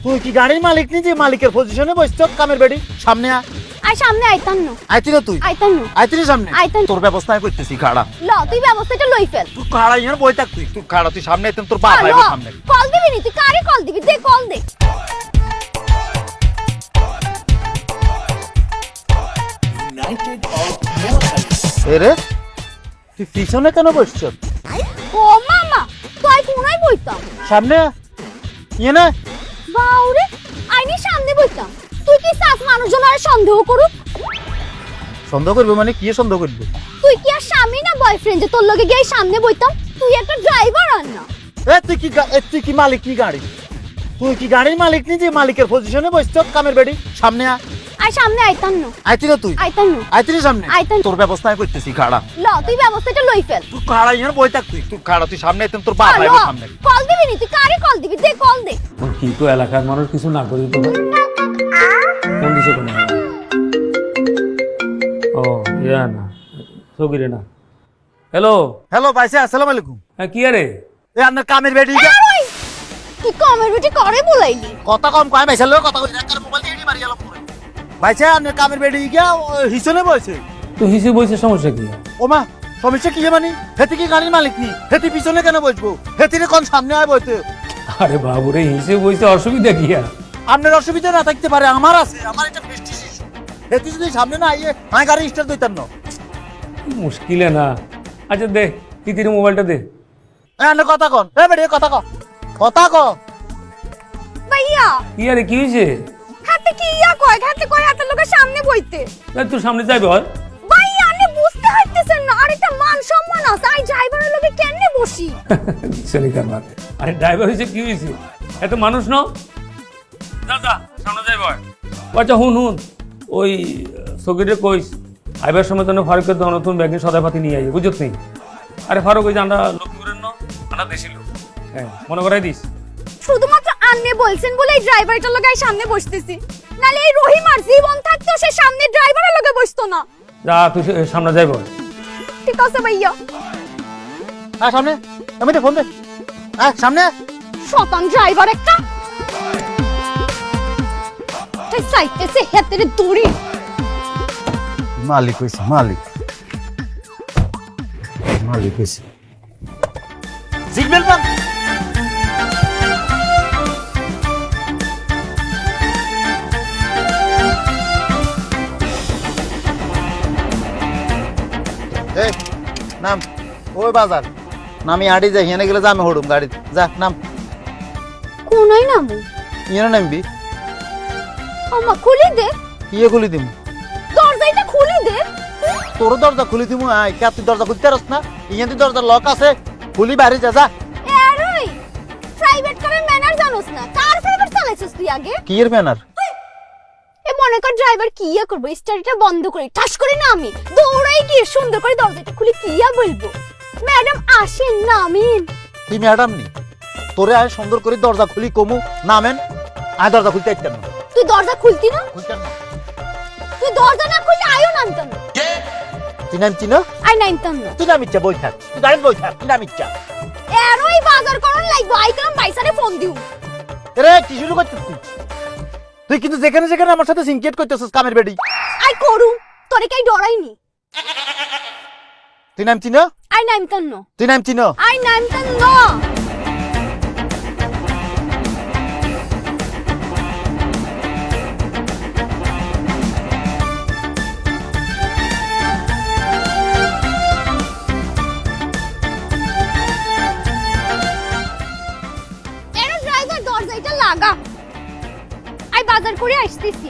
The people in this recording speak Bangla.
তুই কি গাড়ির মালিক নি যে মালিকের পজিশনে বসছ কামের বেডি সামনে আ আই সামনে আইতাম না আইতি না তুই আইতি না সামনে তোর ব্যবস্থা করতেছি খাড়া ল তুই ব্যবস্থাটা লই ফেল তুই খাড়া ইয়ার বই থাক তুই খাড়া তুই সামনে আইতেন তোর বাপ আইবো সামনে কল দিবি নি তুই কারে কল দিবি দে কল দে এরে তুই পিছনে কেন বসছ ও মামা তুই কোনায় বইতাম সামনে ইয়ে না বাউরে আইনি সামনে বইতাম তুই কি সাস মানুষজন আর সন্দেহ করুক সন্দেহ করবে মানে কি সন্দেহ করবে তুই কি আর স্বামী না বয়ফ্রেন্ড যে তোর লগে গিয়ে সামনে বইতাম তুই একটা ড্রাইভার আর না তুই কি মালিক নি গাড়ি তুই কি গাড়ির মালিক নি যে মালিকের পজিশনে বসছ কামের বেডি সামনে আ আই সামনে আইতাম না আইতি না তুই আইতি না সামনে তোর ব্যবস্থা করতেছি খাড়া ল তুই ব্যবস্থাটা লই ফেল তুই খাড়া ইয়ার বই থাক তুই খাড়া তুই সামনে আইতেন তোর বাপ আইবো সামনে কল দিবি নি তুই কারে কল দিবি দে কল দে কিন্তু এলাকার মানুষ কিছু না করি তো কোন দিছে কোন ও ইয়া না সগিরে না হ্যালো ভাইসা আসসালামু আলাইকুম হ্যাঁ কি আরে এ আপনার কামের বেডি তুই কমের বেটি করে বলাইলি কথা কম কয় ভাইসা লোক কথা কই রাখার মোবাইল দিয়ে মারি গেল পুরো ভাইসা আপনার কামের বেডি গিয়া হিসনে বসে তুই হিসে বইছে সমস্যা কি ওমা সমস্যা কি মানে হেতি কি গাড়ির মালিক নি হেতি পিছনে কেন বসবো হেতিরে কোন সামনে আয় বইতে আরে বাবু রে হিসে বইছে অসুবিধা কি আর আপনার অসুবিধা না থাকতে পারে আমার আছে আমার এটা প্রেস্টিজ ইস্যু হেতি যদি সামনে না আইয়ে আমি গাড়ি স্টার্ট দিতাম না মুশকিলে না আচ্ছা দে তিতির মোবাইলটা দে এ কথা কন এ বেডি কথা ক ভাইয়া কি আরে কি হইছে হাতে কি ইয়া কয় হাতে লোকের সামনে বইতে তুই সামনে যাইবে হয় ভাইয়া আপনি বুঝতে পারতেছেন না আরে একটা মান সম্মান আছে আই ড্রাইভারের লগে কেমনে বসি সনিকার মার আরে ড্রাইভার হইছে কি হইছে এত মানুষ ন যা সামনে যাইবে হয় আচ্ছা হুন ওই সগিরে কইস আইবার সময় তো ফারুকের তো নতুন ব্যাগিং সদাইপাতি নিয়ে আইবে বুঝছ নি আরে ফারুক ওই যে আমরা লক্ষ্মীপুরের ন আমরা দেশি লোক হ্যাঁ মনে করাই দিস শুধুমাত্র আন্নে বলছেন বলে এই ড্রাইভারটার লগে সামনে বসতেছি নালে এই রহিম আর জীবন থাকতো সে সামনে ড্রাইভারের লগে বসতো না যা তুই সামনে যাইব ঠিক আছে ভাইয়া সামনে আমি তো ফোন দে সামনে শতান ড্রাইভার একটা তাই সাইতেছে হেতের দড়ি মালিক হইছে মালিক হইছে সিগন্যাল পান এই নাম ওই বাজার নামি আড়ি যাই হিয়ানে গেলে যামে হড়ুম গাড়ি যা নাম কোনাই নামু ইয়ে নামবি আমা খুলি দে ইয়ে খুলি দিম দরজাটা খুলি দে তোর দরজা খুলি দিমু আই কে তুই দরজা খুলতে পারছ না ইয়াতে দরজা লক আছে খুলি বাইরে যা যা এরই প্রাইভেট কারের ম্যানার জানোস না কার প্রাইভেট চালাইছিস তুই আগে কি এর ম্যানার এ মনে কর ড্রাইভার কিয়া করবো স্টার্টটা বন্ধ করে ঠাস করে নামি দৌড়াই গিয়ে সুন্দর করে দরজাটা খুলে কিয়া বলবো ম্যাডাম আসেন নামিন তুই ম্যাডাম নি তোরে আয় সুন্দর করে দরজা খুলি কমু নামেন আয় দরজা খুলতে আইতেন না তুই দরজা খুলতি না খুলতেন না তুই দরজা না খুললে আয়ও নামতাম না তুই নামছি না আই নামতাম না তুই নামিচ্ছা বই থাক তুই গাড়ি বই থাক তুই নামিচ্ছা এরই বাজার করন লাগবো আইকাম বাইসারে ফোন দিউ রে কি শুরু করছিস তুই কিন্তু যেখানে যেখানে আমার সাথে সিনকেট করতেছিস কামের বেডি আই করু তোরে কাই ডরাইনি তুই নামছি না আই নামতাম না তুই নামছি না আই নামতাম না এর ড্রাইভার দরজাটা লাগা আই বাজার করে আসতেছি